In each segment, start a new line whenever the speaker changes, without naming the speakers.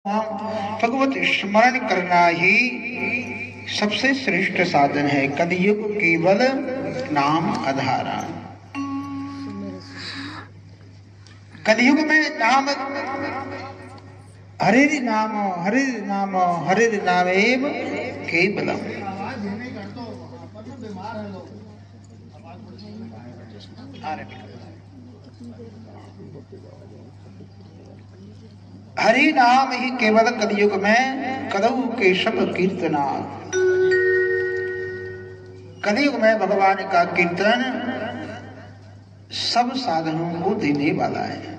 भगवत स्मरण करना ही सबसे श्रेष्ठ साधन है। कलियुग केवल नाम आधारा। कलियुग में नाम हरि नाम हरि नाम हरि नामेव केवलम। हरि नाम ही केवल कलियुग में कलऊ के शब्द कीर्तना। कलियुग में भगवान का कीर्तन सब साधनों को देने वाला है।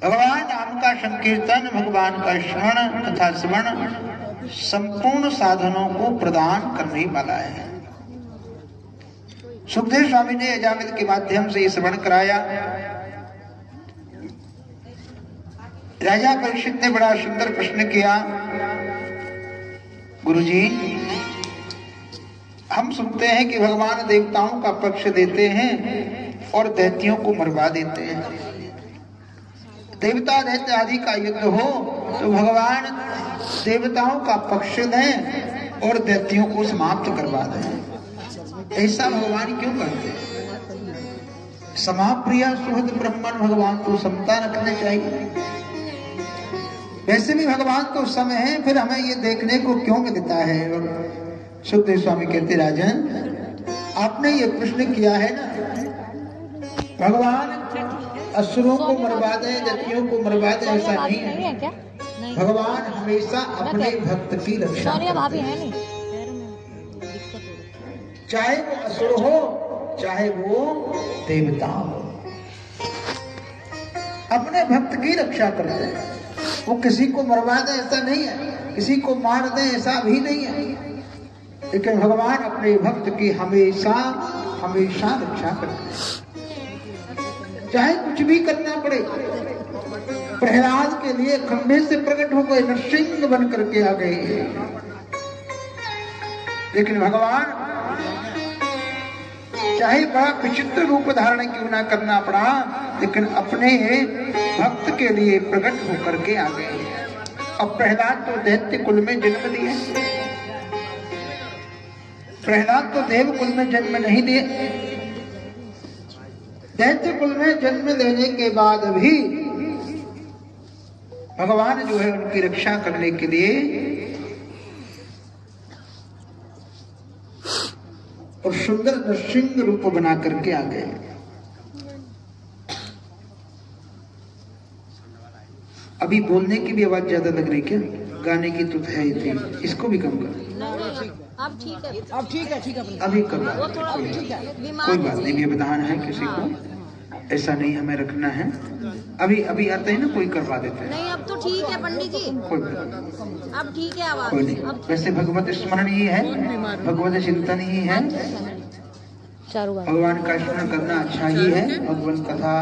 भगवान नाम का संकीर्तन, भगवान का स्मरण तथा स्मरण संपूर्ण साधनों को प्रदान करने वाला है। सुखदेव स्वामी ने अजामिल के माध्यम से स्मरण कराया। राजा परीक्षित ने बड़ा सुंदर प्रश्न किया, गुरुजी हम सुनते हैं कि भगवान देवताओं का पक्ष देते हैं और दैत्यों को मरवा देते हैं। देवता दैत्य आदि का युद्ध हो तो भगवान देवताओं का पक्ष दें और दैत्यों को समाप्त करवा दें। ऐसा भगवान क्यों करते हैं? समाप्रिया सुहृद ब्रह्मण, भगवान को समता रखना चाहिए। वैसे भी भगवान तो सम है, फिर हमें ये देखने को क्यों मिलता है? सुखदेव स्वामी कहते, राजन आपने ये प्रश्न किया है ना, भगवान असुरों को मरवा दे, दैत्यों को मरवा दे, ऐसा नहीं है। भगवान हमेशा अपने भक्त की रक्षा करते हैं। चाहे वो असुर हो चाहे वो देवता हो, अपने भक्त की रक्षा करते हैं। वो किसी को मरवा दे ऐसा नहीं है, किसी को मार दे ऐसा भी नहीं है, लेकिन भगवान अपने भक्त की हमेशा हमेशा रक्षा करते हैं। चाहे कुछ भी करना पड़े। प्रहलाद के लिए खंभे से प्रकट हो गए, नरसिंह बन करके आ गए, लेकिन भगवान चाहे बड़ा विचित्र रूप धारण क्यों ना करना पड़ा, लेकिन अपने भक्त के लिए प्रकट होकर के आ गए। अब प्रहलाद तो दैत्य कुल में जन्म लिए, प्रहलाद तो देव कुल में जन्म नहीं लिए। दैत्य कुल में जन्म लेने के बाद भी भगवान जो है उनकी रक्षा करने के लिए और सुंदर नरसिंह रूप बना करके आ गए। अभी बोलने की भी आवाज ज्यादा लग रही क्या? गाने की तो है ही, इसको भी कम कर।
अब ठीक है, अब ठीक है, ठीक है,
अभी कर कोई बात नहीं, ये विधान है, किसी को ऐसा नहीं हमें रखना है। अभी अभी आते हैं ना, कोई करवा देते हैं।
नहीं अब तो ठीक है पंडित जी,
कोई बात,
अब ठीक है आवाज।
कोई नहीं। वैसे भगवत स्मरण ही है, भगवत चिंतन ही है, भगवान का स्मरण करना अच्छा ही है। भगवान कथा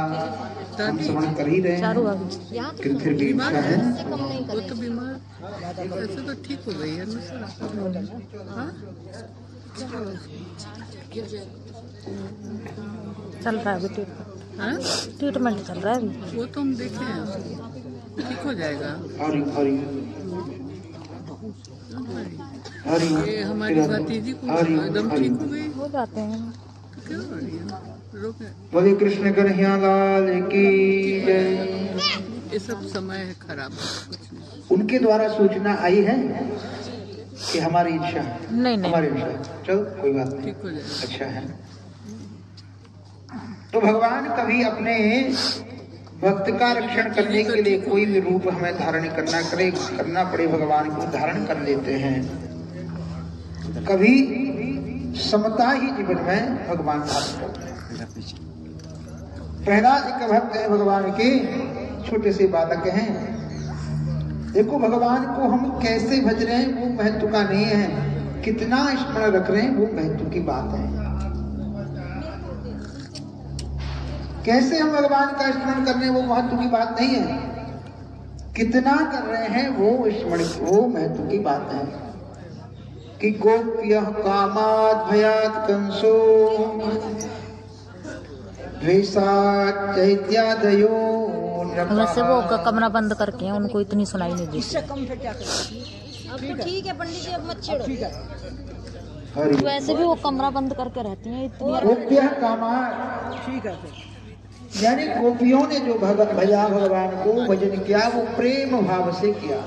हम स्मरण कर ही रहे हैं, लेकिन फिर भी इच्छा है।
वो तो बीमार ऐसे तो ठीक हो गई है ना।
चल रहा है ट्रीटमेंट चल रहा है,
वो तो हम देखे हैं, ठीक हो जाएगा।
हरी हरी हरी,
ये हमारी भतीजी को एकदम ठीक हो गई,
हो जाते हैं।
क्यों हो रही है?
बोले कृष्ण कन्हैया लाल की जय।
ये सब समय है खराब,
उनके द्वारा सूचना आई है कि हमारी इच्छा
नहीं
हमारी इच्छा, चलो कोई बात नहीं,
ठीक हो जाएगा,
अच्छा है। तो भगवान कभी अपने भक्त का रक्षण करने के लिए कोई भी रूप हमें धारण करना पड़े, भगवान को धारण कर लेते हैं। कभी समता ही जीवन में भगवान धारण करते हैं। प्रहलाद एक भक्त है भगवान के, छोटे से बालक हैं। देखो भगवान को हम कैसे भज रहे हैं वो महत्व का नहीं है, कितना स्मरण रख रहे हैं वो महत्व की बात है। कैसे हम भगवान का स्मरण कर रहे हैं वो महत्व की बात नहीं है, कितना कर रहे हैं वो स्मरण, वो महत्व की बात है। कि गोप्यः कामात् भयात् कंसो द्वेषात् चैत्यादयो
वैसे वो कमरा बंद करके हैं, उनको इतनी सुनाई नहीं देती।
अब तो ठीक है पंडित जी, अब मत छेड़ो।
वैसे भी वो कमरा बंद करके रहती हैं इतनी।
गोप्य कामार,
ठीक है।
यानी गोपियों ने जो भजा भगवान को भजन किया वो प्रेम भाव से किया।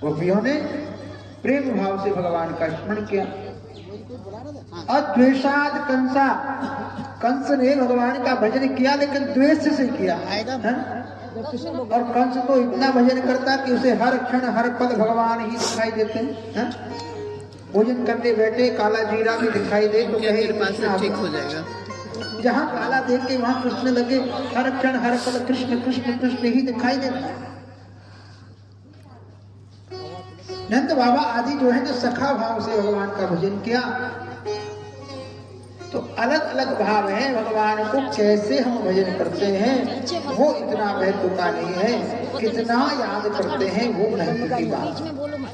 गोपियों ने प्रेम भाव से भगवान का स्मरण किया। अद्वेषाद कंसा, कंस ने भगवान का भजन किया लेकिन द्वेष से किया है? और कंस तो इतना भजन करता कि उसे हर क्षण हर पल भगवान ही दिखाई देते हैं। भोजन करने बैठे काला जीरा भी दिखाई दे तो कहे
ठीक हो जाएगा।
जहाँ काला देख के वहां कृष्ण लगे, हर क्षण हर पल कृष्ण कृष्ण कृष्ण ही दिखाई देता है। नंद बाबा आदि जो है जो सखा भाव से भगवान का भजन किया। तो अलग अलग भाव है, भगवान को कैसे हम भजन करते हैं वो इतना महत्व का नहीं है, कितना याद करते हैं वो महत्व की बात।
बीच में बोलो मत,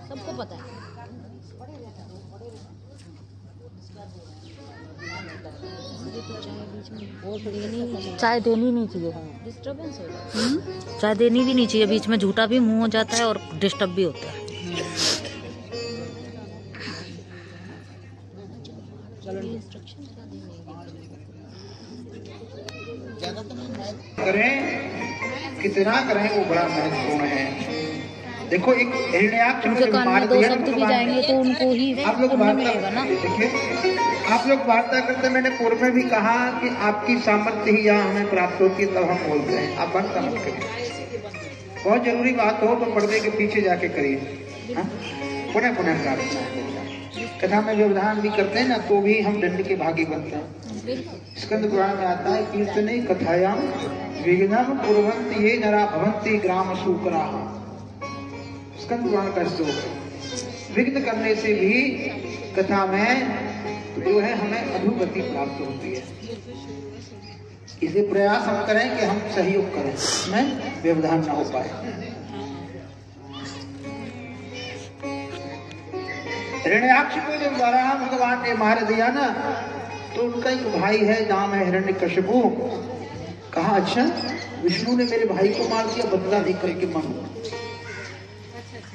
सबको पता है।
चाय देनी नहीं चाहिए,
डिस्टर्बेंस हो जाता
चाय देनी भी नहीं चाहिए। बीच में झूठा भी मुंह हो जाता है और डिस्टर्ब भी होता है।
करें कितना करें वो बड़ा महत्वपूर्ण है। देखो एक हिरण्याक्ष
उनके कान में दो शब्द भी जाएंगे तो उनको ही
आप लोग
पुण्य मिलेगा ना।
देखिए आप लोग वार्ता करते, मैंने पूर्व में भी कहा कि आपकी सामर्थ्य ही यहाँ हमें प्राप्त होती है तब हम बोलते हैं। आप वार्ता मत करिए, बहुत जरूरी बात हो तो पर्दे के पीछे जाके करिए। पुनः पुनः प्रार्थना है। कथा में व्यवधान भी करते हैं ना तो भी हम दंड के भागी बनते हैं। स्कंद पुराण में आता है कीर्तने कथायाम विघ्नम कुर्वन्ति ये नरा भवन्ति ग्राम शूकरा। स्कंद पुराण का श्लोक, विघ्न करने से भी कथा में जो है हमें अधोगति प्राप्त होती है। इसे प्रयास हम करें कि हम सहयोग करें, में व्यवधान न हो पाए। हिरण्याक्ष को जब वराह भगवान ने मार दिया ना तो उनका एक भाई है, नाम है हिरण्यकशिपु। कहा अच्छा विष्णु ने मेरे भाई को मार दिया, बदला दे करके मानू,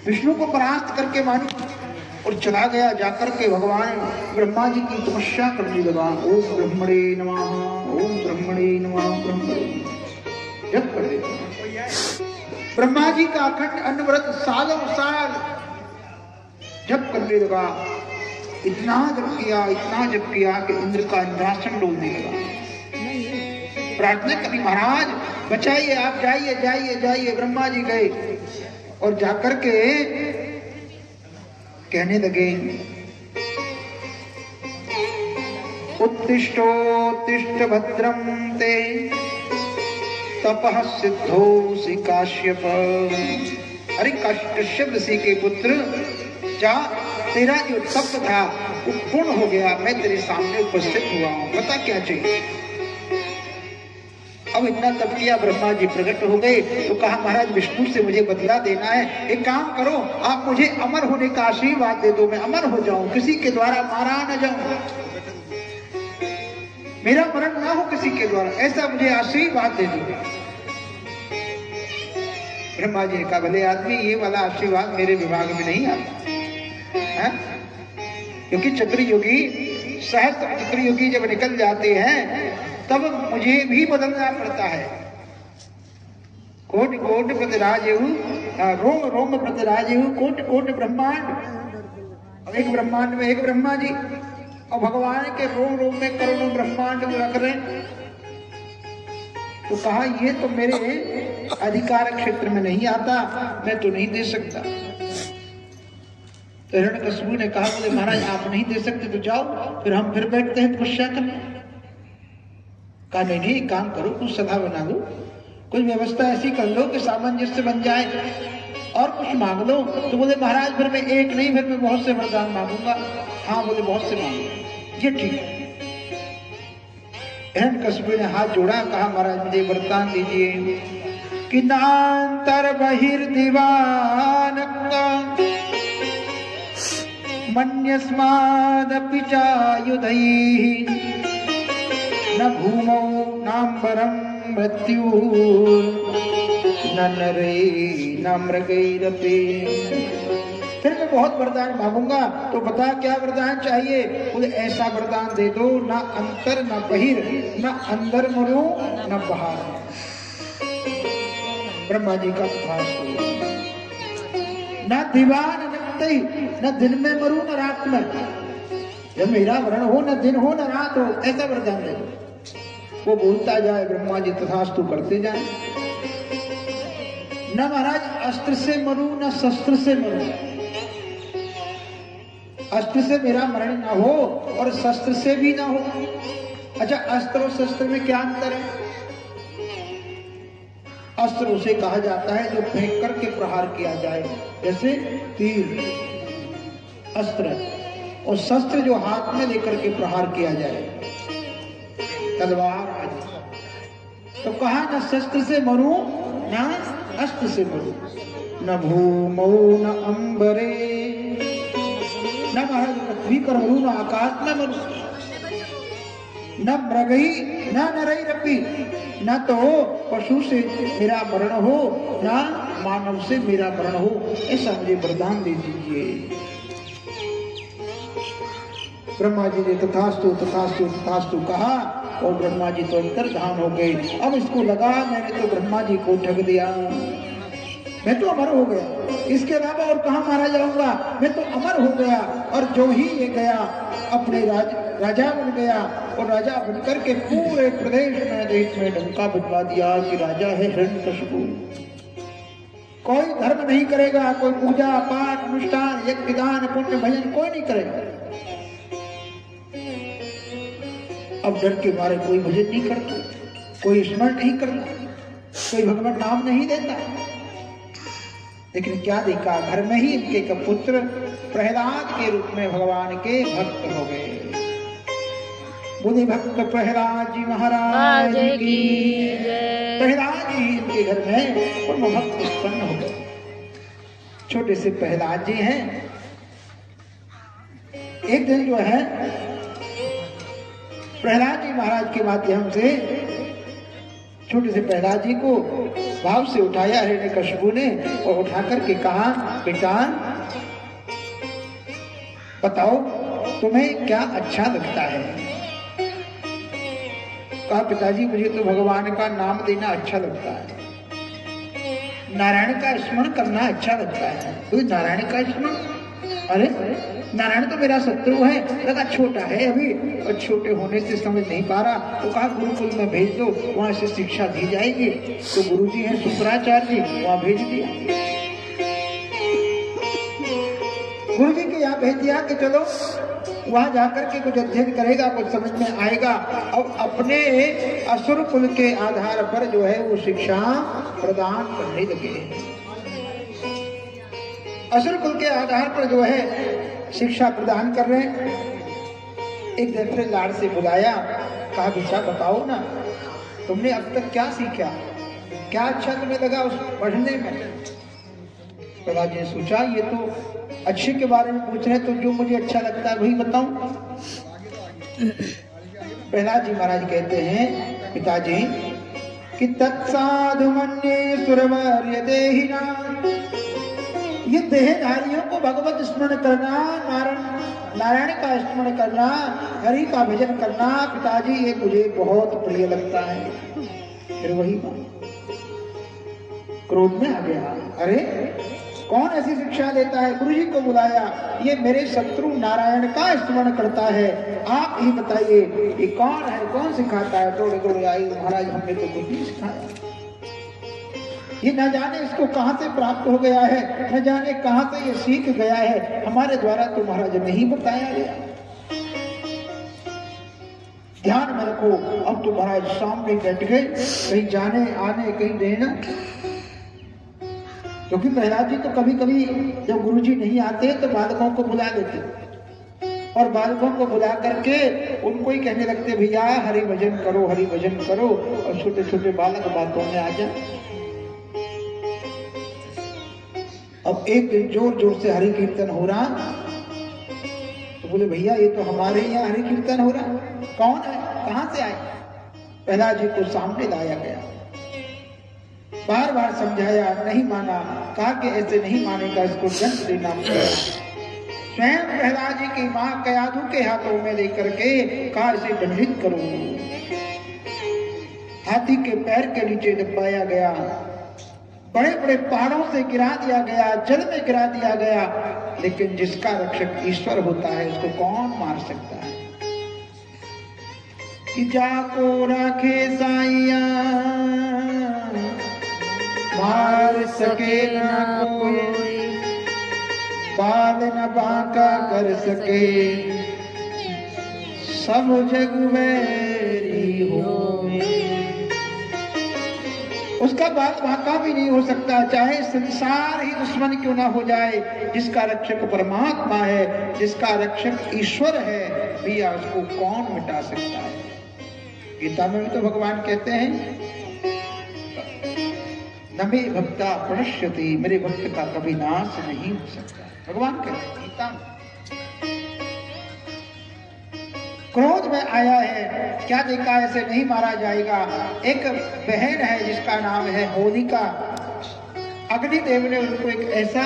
विष्णु को परास्त करके मानू। और चला गया, जाकर के भगवान ब्रह्मा जी की तपस्या करने लगा। ओम ब्रह्मणे नमः, ओम ब्रह्मणे नमः, ब्रह्मणे जप कर देते। ब्रह्मा जी का अखंड अनवरत सालों साल जप करने लगा। इतना जप किया कि इंद्र का इंद्रासन डोलने लगा। प्रार्थना करी महाराज बचाइए, आप जाइए जाइए जाइए। ब्रह्मा जी गए और जाकर के कहने लगे उत्तिष्ठोत्तिष्ठ भद्रं ते तपः सिद्धोऽसि काश्यप। अरे कश्यप ऋषि के पुत्र, जा तेरा जो तप था वो पूर्ण हो गया, मैं तेरे सामने उपस्थित हुआ हूँ, बता क्या चाहिए। अब इतना तप किया, ब्रह्मा जी प्रकट हो गए तो कहा महाराज विष्णु से मुझे बदला देना है, एक काम करो आप मुझे अमर होने का आशीर्वाद दे दो, मैं अमर हो जाऊं, किसी के द्वारा मारा न जाऊं, मेरा मरण ना हो किसी के द्वारा, ऐसा मुझे आशीर्वाद दे दो। ब्रह्मा जी ने कहा भले आदमी ये वाला आशीर्वाद मेरे विभाग में नहीं आता है, क्योंकि चतुर्युगी सहस्त्र चतुर्युगी जब निकल जाते हैं तब मुझे भी बदलना पड़ता है। कोटि कोटि प्रतिराजेहु, रोम रोम प्रतिराजेहु, कोटि कोटि ब्रह्मांड। अब एक ब्रह्मांड में एक ब्रह्मा जी और भगवान के रोम रोम में करोड़ों ब्रह्मांड रख रहे। तो कहा ये तो मेरे अधिकार क्षेत्र में नहीं आता, मैं तो नहीं दे सकता। तो हिरण्यकशिपु ने कहा बोले महाराज आप नहीं दे सकते तो जाओ, फिर हम फिर बैठते हैं तपस्या करने। कहा नहीं काम करो, कुछ सभा बना लो, कुछ व्यवस्था ऐसी कर लो कि सामंजस्य बन जाए और कुछ मांग लो। तो बोले महाराज फिर मैं एक नहीं, फिर मैं बहुत से वरदान मांगूंगा। हाँ बोले बहुत से मांगूंगा, ये ठीक है। हिरण्यकशिपु ने हाथ जोड़ा, कहा महाराज मुझे वरदान दीजिए कि नांतर बहिर्दिवान मन्यस्मादपि चायुधैः न भूमौ नाम्बरं मृत्यु न नरे न मृगैरपि। फिर मैं बहुत वरदान मांगूंगा, तो बता क्या वरदान चाहिए? मुझे ऐसा वरदान दे दो, न अंतर न बहिर, न अंदर मरूं न बाहर। ब्रह्मा जी का तथास्तु। न दीवान नक्ति, न दिन में मरूं न रात में, जब मेरा वर्ण हो न दिन हो न रात हो, ऐसा वरदान दे दो। वो बोलता जाए, ब्रह्मा जी तथास्तु करते जाए। न महाराज अस्त्र से मरूं न शस्त्र से मरूं, अस्त्र से मेरा मरण ना हो और शस्त्र से भी ना हो। अच्छा, अस्त्र और शस्त्र में क्या अंतर है? अस्त्र उसे कहा जाता है जो फेंक करके प्रहार किया जाए, जैसे तीर अस्त्र, और शस्त्र जो हाथ में लेकर के प्रहार किया जाए, तलवार आदि। तो कहा न शस्त्र से मरूं न अस्त्र से मरूं, न भूमौ न अंबरे, न महाराज पृथ्वी कर मरूं न आकाश में मरूं, न मृगई न नरई रपी, न तो पशु से मेरा मरण हो न मानव से मेरा मरण हो, ऐसा मुझे वरदान दे दीजिए। ब्रह्मा जी ने तथास्तु तथास्तु तथास्तु कहा और ब्रह्मा जी तो अंतर्धान हो गए। अब इसको लगा मैंने तो ब्रह्मा जी को ठग दिया, मैं तो अमर हो गया, इसके अलावा और कहाँ मारा जाऊंगा, मैं तो अमर हो गया। और जो ही ये गया अपने राजा बन गया, और राजा बनकर के पूरे प्रदेश में देश में डंका बजवा दिया कि राजा है हिरण्यकशिपु। कोई धर्म नहीं करेगा, कोई पूजा पाठ अनुष्ठान यज्ञ दान पुण्य भजन कोई नहीं करेगा। अब डर के मारे कोई भजन नहीं करता, कोई स्मरण नहीं करता, कोई भगवान नाम नहीं देता। लेकिन क्या देखा, घर में ही इनके का पुत्र प्रहलाद के रूप में भगवान के भक्त हो गए। बुद्धि भक्त प्रहलाद जी महाराज की जय। प्रहलाद जी इनके घर में ब्रह्म भक्त उत्पन्न हो गए। छोटे से प्रहलाद जी हैं। एक दिन जो है प्रहलाद जी महाराज के माध्यम से छोटे से प्रहलाद जी को भाव से उठाया हिरण्यकशिपु ने, और उठा करके कहा, बेटा बताओ तुम्हें क्या अच्छा लगता है? कहा, पिताजी मुझे तो भगवान का नाम देना अच्छा लगता है, नारायण का स्मरण करना अच्छा लगता है। तो नारायण का स्मरण, अरे नारायण तो मेरा शत्रु है, लगा छोटा है अभी और छोटे होने से समझ नहीं पा रहा, तो कहा गुरुकुल में भेज दो, वहां से शिक्षा दी जाएगी। तो गुरुजी हैं शुक्राचार्य जी, वहां भेज दिया। गुरुजी के यहाँ भेज दिया कि चलो वहां जाकर के कुछ अध्ययन करेगा, कुछ समझ में आएगा। अब अपने असुर कुल के आधार पर जो है वो शिक्षा प्रदान करने लगे। असुर कुल के आधार पर जो है शिक्षा प्रदान कर रहे हैं। एक दिन फिर लाड़ से बुलाया, कहा बेटा बताओ ना तुमने अब तक क्या सीखा, क्या अच्छा तुम्हें लगा उस पढ़ने में? प्रहलाद जी ने सोचा ये तो अच्छे के बारे में पूछ रहे, तो जो मुझे अच्छा लगता है वही बताऊं। प्रहलाद जी महाराज कहते हैं, पिताजी कि तत्साधु मन्ये सुरवर्य देहिना, ये देहधारियों को भगवत स्मरण करना, नारायण का स्मरण करना, हरि का भजन करना पिताजी ये मुझे बहुत प्रिय लगता है। फिर वही क्रोध में आ गया, अरे कौन ऐसी शिक्षा देता है? गुरुजी को बुलाया, ये मेरे शत्रु नारायण का स्मरण करता है, आप ही बताइए ये कौन है, कौन सिखाता है? दौड़े दौड़े आई, महाराज हमने तो कुछ नहीं सिखाया, ये न जाने इसको कहां से प्राप्त हो गया है, न जाने कहां से ये सीख गया है, हमारे द्वारा तो महाराज नहीं बताया गया। ध्यान में रखो, अब तो महाराज सामने बैठ गए, कहीं जाने आने कहीं देना। क्योंकि प्रहलाद जी तो कभी कभी जब गुरुजी नहीं आते तो बालकों को बुला लेते, और बालकों को बुला करके उनको ही कहने लगते, भैया हरि भजन करो, हरि भजन करो, और छोटे छोटे बालक बातों में आ जाए। अब एक दिन जोर जोर से हरि कीर्तन हो रहा, तो बोले भैया ये तो हमारे यहाँ हरि कीर्तन हो रहा, कौन है, कहाँ से आए? प्रहलाद जी को सामने लाया गया, बार बार समझाया, नहीं माना, कहा कि ऐसे नहीं मानेगा, इसको दंड देना पड़ेगा। स्वयं प्रहलाद जी की मां कयाधु के हाथों में लेकर के कहा इसे दंडित करो। हाथी के पैर के नीचे दबाया गया, बड़े बड़े पहाड़ों से गिरा दिया गया, जल में गिरा दिया गया, लेकिन जिसका रक्षक ईश्वर होता है उसको कौन मार सकता है। कि जाको राखे साइया मार सके ना कोई, बाल न बांका कर सके, सब जग वैरी हो। उसका बाल बांका भी नहीं हो सकता, चाहे संसार ही दुश्मन क्यों ना हो जाए। जिसका रक्षक परमात्मा है, जिसका रक्षक ईश्वर है, भैया उसको कौन मिटा सकता है। गीता में भी तो भगवान कहते हैं न मे भक्ता प्रणश्यति, मेरे भक्त का कभी नाश नहीं हो सकता, भगवान कहते हैं गीता में। क्रोध में आया है, क्या देखा ऐसे नहीं मारा जाएगा। एक बहन है जिसका नाम है होलिका, अग्निदेव ने उनको एक ऐसा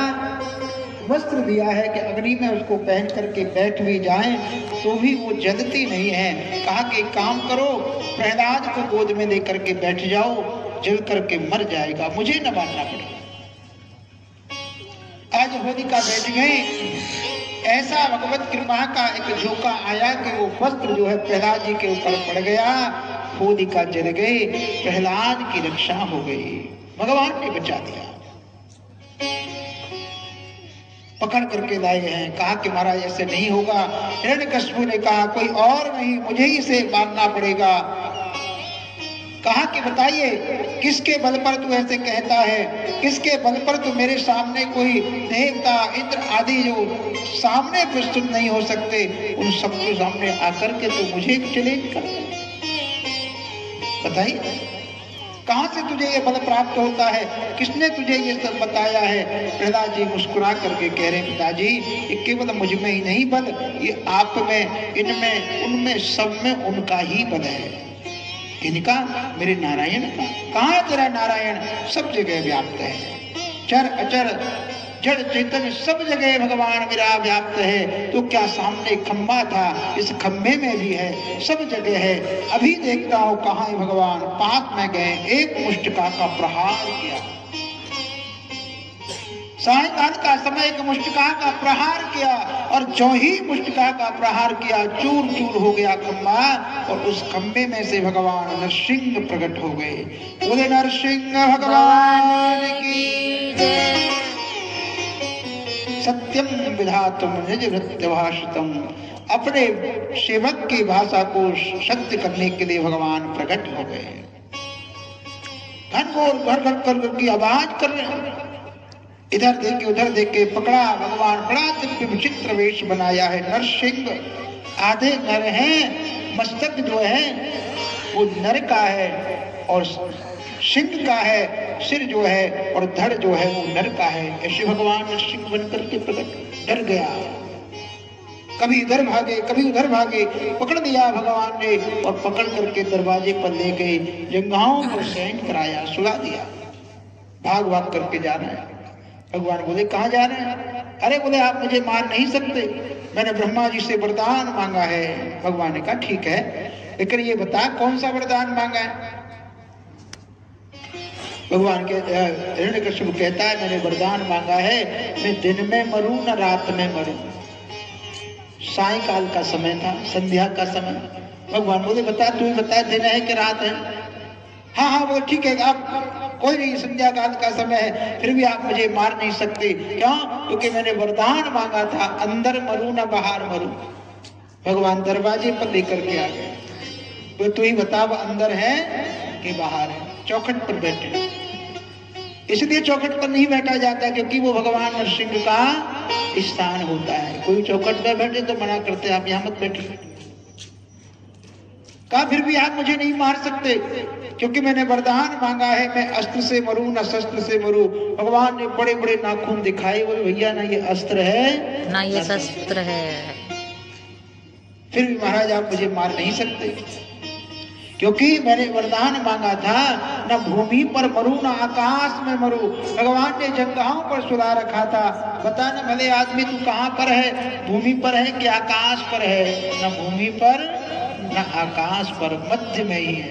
वस्त्र दिया है कि अग्नि में उसको पहन करके बैठ भी जाए तो भी वो जलती नहीं है। कहा कि काम करो, प्रहलाद को गोद में लेकर के बैठ जाओ, जल करके मर जाएगा, मुझे न मानना पड़ेगा। आज होलिका बैठ गई, ऐसा भगवत कृपा का एक झोंका आया कि वो वस्त्र जो है प्रहलाद जी के ऊपर पड़ गया, होलिका जल गई, प्रहलाद की रक्षा हो गई, भगवान ने बचा दिया। पकड़ करके लाए हैं, कहा कि महाराज ऐसे नहीं होगा। हिरण्यकशिपु ने कहा कोई और नहीं, मुझे ही इसे मारना पड़ेगा। कहा कि बताइए किसके बल पर तू ऐसे कहता है, किसके बल पर तू मेरे सामने कोई देवता इंद्र आदि जो सामने प्रस्तुत नहीं हो सकते, उन सबके सामने आकर के तू मुझे चैलेंज कर, बताइए कहां से तुझे ये बल प्राप्त होता है, किसने तुझे ये सब बताया है। प्रहलाद जी मुस्कुरा करके कह रहे पिताजी ये केवल मुझ में ही नहीं बल, ये आप में, इनमें, उनमें, सब में उनका ही बल है। इनका, मेरे नारायण का। कहाँ है तेरा नारायण? सब जगह व्याप्त है, चर अचर जड़ चेतन सब जगह भगवान मेरा व्याप्त है। तो क्या सामने खम्बा था, इस खम्बे में भी है, सब जगह है। अभी देखता हूं कहाँ है भगवान। पास में गए, एक मुष्टिका का प्रहार किया, सायंकाल का समय एक मुष्टिका का प्रहार किया, और जो ही मुष्टिका का प्रहार किया चूर चूर हो गया खम्बा, और उस खम्बे में से भगवान नरसिंह प्रकट हो गए। बोले नरसिंह भगवान की जय। सत्यम विधातुम निज भृत्य भाषितम, अपने सेवक की भाषा को सत्य करने के लिए भगवान प्रकट हो गए। घनघोर घर घर कर की आवाज कर रहे, इधर देख के उधर देख के पकड़ा। भगवान बड़ा दिव्य विचित्र वेश बनाया है। नरसिंह आधे नर हैं, मस्तक जो है वो नर का है और सिंह का है, सिर जो है और धड़ जो है वो नर का है। ऐसे भगवान नरसिंह बनकर के प्रकट। डर गया, कभी इधर भागे कभी उधर भागे, पकड़ लिया भगवान ने और पकड़ करके दरवाजे पर ले गए, जंघाओं पर शयन कराया, सुला दिया। भाग भाग करके जाना है। भगवान बोले कहाँ जा रहे हैं? अरे बोले आप मुझे मार नहीं सकते, मैंने ब्रह्मा जी से वरदान मांगा है। भगवान ने कहा ठीक है, लेकिन ये बता कौन सा वरदान मांगा है। भगवान के हिरण्यकशिपु कहता है मैंने वरदान मांगा है, मैं दिन में मरूं न रात में मरूं। सायंकाल का समय था, संध्या का समय। भगवान बोले बता, तू ही बता दिन है कि रात है। हाँ हाँ वो ठीक है, आप कोई नहीं, संध्या काल का समय है, फिर भी आप मुझे मार नहीं सकते। क्यों? क्योंकि मैंने वरदान मांगा था, अंदर मरूं ना बाहर मरूं। भगवान दरवाजे पर लेकर के आ गए। तो तू ही बता वो अंदर है कि बाहर है। चौखट पर बैठे, इसलिए चौखट पर नहीं बैठा जाता क्योंकि वो भगवान नरसिंह का स्थान होता है। कोई चौखट पर बैठे तो मना करते आप यहाँ मत बैठे। कहा फिर भी आप मुझे नहीं मार सकते क्योंकि मैंने वरदान मांगा है, मैं अस्त्र से मरूं ना शस्त्र से मरूं। भगवान ने बड़े बड़े नाखून दिखाए, बोले भैया ना ये अस्त्र है
ना ये शस्त्र है,
फिर भी महाराज आप मुझे मार नहीं सकते क्योंकि मैंने वरदान मांगा था न भूमि पर मरू न आकाश में मरू। भगवान ने जगहों पर सुला रखा था। बता न भले आदमी तू कहाँ पर है, भूमि पर है कि आकाश पर है? न भूमि पर न आकाश पर, मध्य में ही है।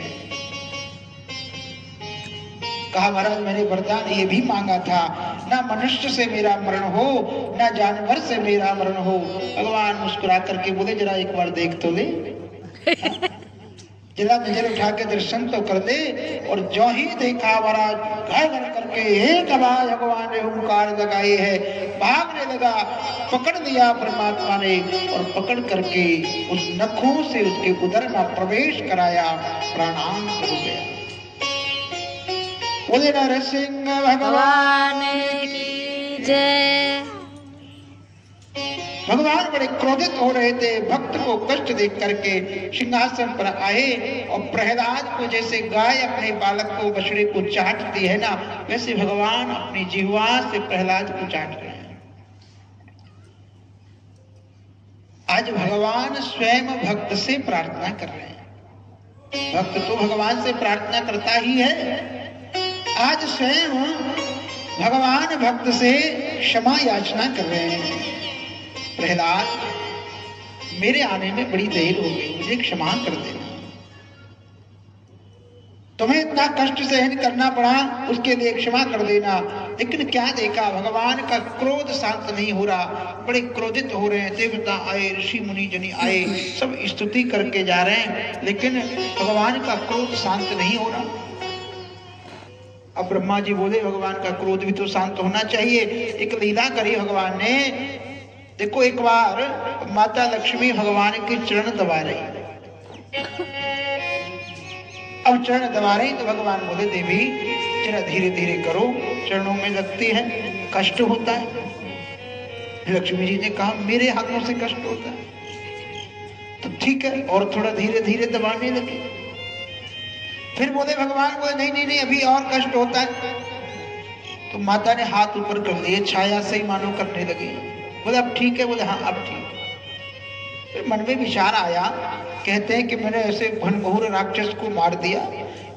कहा महाराज मैंने वरदान ये भी मांगा था, ना मनुष्य से मेरा मरण हो ना जानवर से मेरा मरण हो। भगवान मुस्कुरा करके बोले जरा एक बार देख तो ले, जरा नजर उठा के दर्शन तो कर दे। और जो ही देखा महाराज घर घर करके एक आवाज भगवान ने ओंकार लगाई है, भागने लगा। पकड़ लिया परमात्मा ने और पकड़ करके उस नखों से उसके उदर में प्रवेश कराया, प्राणांत हो गया। बोले नरसिंह भगवान
की जय।
भगवान बड़े क्रोधित हो रहे थे, भक्त को कष्ट देख करके सिंहासन पर आए और प्रहलाद को जैसे गाय अपने बालक को बछड़े को चाटती है ना, वैसे भगवान अपनी जिह्वा से प्रहलाद को चाट रहे हैं। आज भगवान स्वयं भक्त से प्रार्थना कर रहे हैं। भक्त तो भगवान से प्रार्थना करता ही है, आज स्वयं भगवान भक्त से क्षमा याचना कर रहे हैं। प्रहलाद मेरे आने में बड़ी देर हो गई, मुझे क्षमा कर देना। तुम्हें इतना कष्ट सहन करना पड़ा, उसके लिए क्षमा कर देना। लेकिन क्या देखा, भगवान का क्रोध शांत नहीं हो रहा, बड़े क्रोधित हो रहे हैं। देवता आए, ऋषि मुनि जनी आए, सब स्तुति करके जा रहे हैं, लेकिन भगवान का क्रोध शांत नहीं हो रहा। अब ब्रह्मा जी बोले भगवान का क्रोध भी तो शांत होना चाहिए। एक लीला करी भगवान ने। देखो एक बार माता लक्ष्मी भगवान के चरण दबा रही, अब चरण दबा रही तो भगवान बोले देवी जरा धीरे धीरे करो, चरणों में लगती है, कष्ट होता है। लक्ष्मी जी ने कहा मेरे हाथों से कष्ट होता है, तो ठीक है, और थोड़ा धीरे धीरे दबाने लगे। फिर बोले भगवान बोले नहीं नहीं नहीं अभी और कष्ट होता है। तो माता ने हाथ ऊपर कर लिए, छाया से ही मानो करने लगे। बोले अब ठीक है, बोले हाँ अब ठीक। फिर मन में विचार आया, कहते हैं कि मैंने ऐसे घनघोर राक्षस को मार दिया,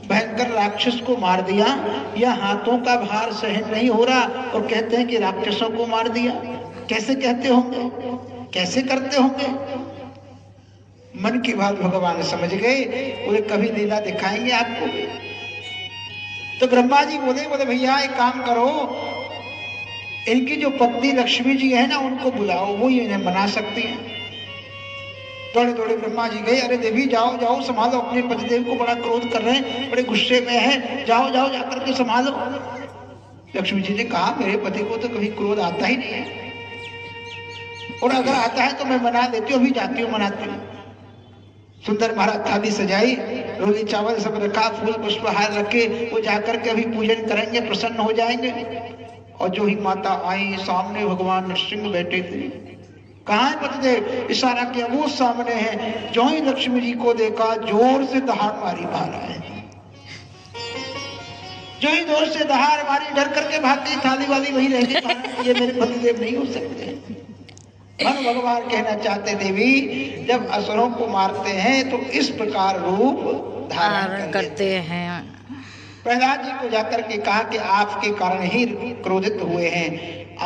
भयंकर राक्षस को मार दिया, या हाथों का भार सहन नहीं हो रहा और कहते हैं कि राक्षसों को मार दिया। कैसे कहते होंगे, कैसे करते होंगे? मन की बात भगवान समझ गए, बोले कभी लीला दिखाएंगे आपको। तो ब्रह्मा जी बोले भैया एक काम करो, इनकी जो पत्नी लक्ष्मी जी है ना उनको बुलाओ, वो इन्हें मना सकती हैं। दौड़े दौड़े ब्रह्मा जी गए, अरे देवी जाओ जाओ संभालो, अपने पतिदेव को बड़ा क्रोध कर रहे हैं, बड़े गुस्से में है, जाओ जाओ जाकर के संभालो। लक्ष्मी जी ने कहा मेरे पति को तो कभी क्रोध आता ही नहीं है, और अगर आता है तो मैं मना देती हूँ, अभी जाती हूँ मनाती हूँ। सुंदर महाराज थाली सजाई, रोली चावल सब रखा, फूल पुष्पहार रखे, वो जाकर के अभी पूजन करेंगे, प्रसन्न हो जाएंगे। और जो ही माता आई, सामने भगवान नरसिंह बैठे थे। कहाँ है पतिदेव? इशारा किया, वो सामने है। जो ही लक्ष्मी जी को देखा, जोर से दहाड़ मारी बाहर आए। जो ही जोर से दहाड़ मारी, डर करके भागी, थाली वाली वही रह गई। ये मेरे पतिदेव नहीं हो सकते। मन भगवान कहना चाहते देवी जब असुरों को मारते हैं तो इस प्रकार रूप धारण करते हैं। प्रहलाद जी को जाकर के कहा कि आपके कारण ही क्रोधित हुए हैं,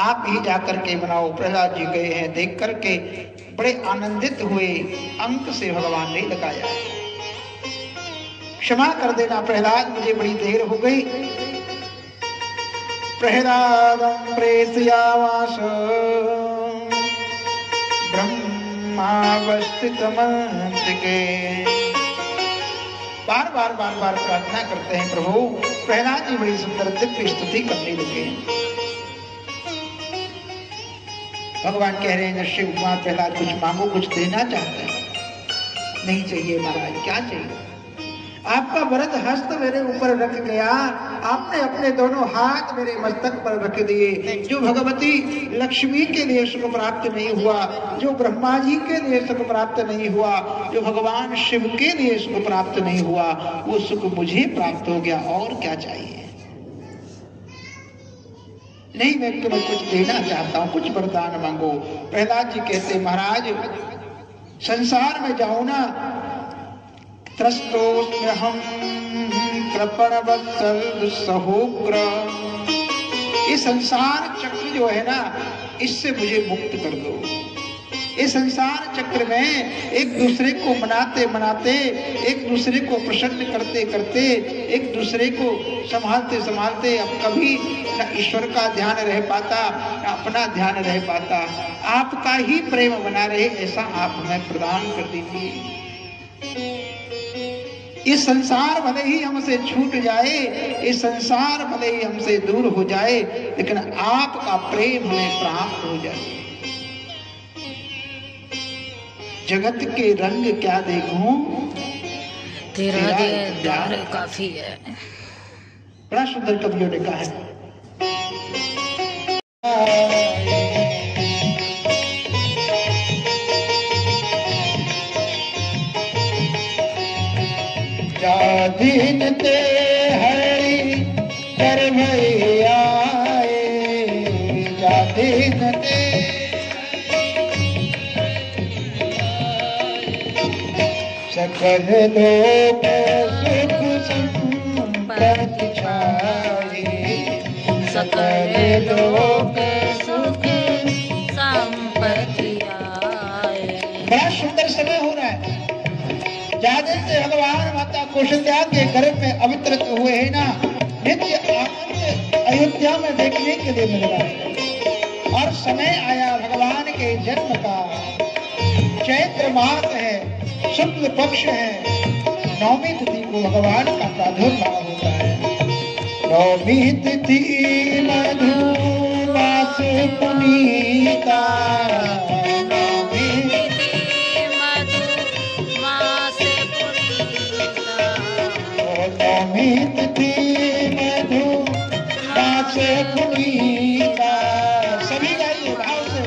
आप ही जाकर के मनाओ। प्रहलाद जी गए हैं, देख करके बड़े आनंदित हुए। अंक से भगवान ने लगाया, क्षमा कर देना प्रहलाद, मुझे बड़ी देर हो गई। प्रहलादं प्रेषयामास ब्रह्मावस्थितमन्तिके। बार बार प्रार्थना करते हैं प्रभु। प्रहलाद जी बड़ी सुंदर दिव्य स्तुति करने लगे। भगवान कह रहे हैं नरसिंह कुमार प्रहलाद कुछ मांगो, कुछ देना चाहते हैं। नहीं चाहिए महाराज, क्या चाहिए? आपका वरद हस्त मेरे ऊपर रख गया, आपने अपने दोनों हाथ मेरे मस्तक पर रख दिए। जो भगवती लक्ष्मी के लिए सुख प्राप्त नहीं हुआ, जो ब्रह्मा जी के लिए सुख प्राप्त नहीं हुआ, जो भगवान शिव के लिए सुख प्राप्त नहीं हुआ, वो सुख मुझे प्राप्त हो गया। और क्या चाहिए? नहीं, मैं तुम्हें कुछ देना चाहता हूँ, कुछ वरदान मांगो। प्रहलाद जी कहते महाराज संसार में जाओ ना, त्रस्तोऽस्म्यहं कृपणवत्सल सहोग्र। ये संसार चक्र जो है ना, इससे मुझे मुक्त कर दो। इस संसार चक्र में एक दूसरे को मनाते मनाते, एक दूसरे को प्रसन्न करते करते, एक दूसरे को संभालते संभालते अब कभी न ईश्वर का ध्यान रह पाता, न अपना ध्यान रह पाता। आपका ही प्रेम बना रहे, ऐसा आप हमें प्रदान कर दीजिए। ये संसार भले ही हमसे छूट जाए, ये संसार भले ही हमसे दूर हो जाए, लेकिन आपका प्रेम हमें प्राप्त हो जाए। जगत के रंग क्या देखूं,
तेरा दीदार काफी है।
बड़ा सुंदर कवियों ने कहा है। जादीन ते हरि कर भैया, जादीन ते सकल लोक सुख संपत्ति छाई,
सकल लोक सुख संपत्ति आए।
बड़ा सुंदर समय हो रहा है। जादे से भगवान माता कौशल्या के गर्भ में अवतरित हुए हैं ना, नित्य आनंद अयोध्या में देखने के लिए मिल रहा है। और समय आया भगवान के जन्म का। चैत्र मास है, शुक्ल पक्ष है, नौमी तिथि को भगवान का प्रादुर्भाव होता है। नौमी तिथि मधु मास पुनीता, नौमी
तिथि मधु मास पुनीता,
नौमी तिथि मधु मास पुनीता। सभी गाइए भाव से।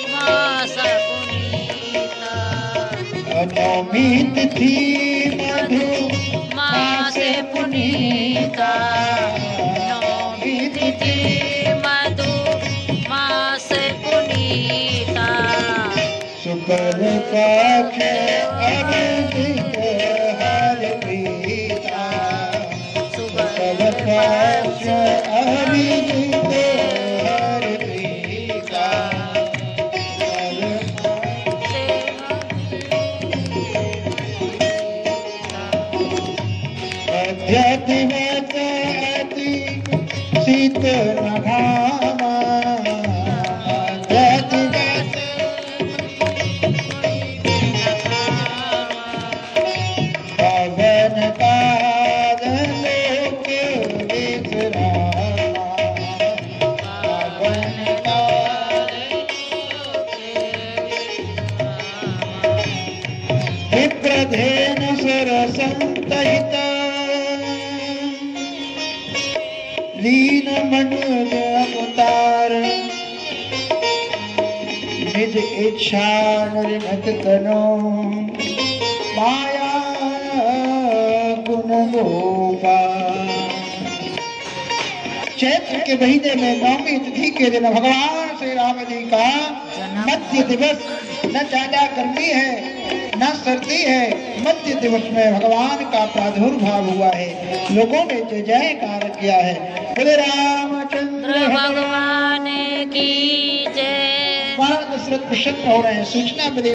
मास पुनीता,
नौमी तिथि मधु
मास पुनीता, नौमी तिथि मधु मास पुनीता।
शुक्ल पक्ष अभिजित हर प्रीता, शुक्ल पक्ष अभिजित हर प्रीता। मध्य में अति शीत घामा, मध्य में पवन काल लोक विश्रामा, पवन काल विप्रधेन सरसंतहित, लीन मनुज अवतार। निज इच्छा निर्णत कनो, माया गुण गोपाल। चैत्र के महीने में नौमी तिथि के दिन भगवान श्री राम जी का मध्य दिवस, न ज्यादा गर्मी है न सर्दी है, मध्य दिवस में भगवान का प्रादुर्भाव हुआ है। लोगों ने जय जयकार किया है। बोले रामचंद्र
भगवान की जय।
महाराज दशरथ प्रसन्न हो रहे हैं। सूचना मिली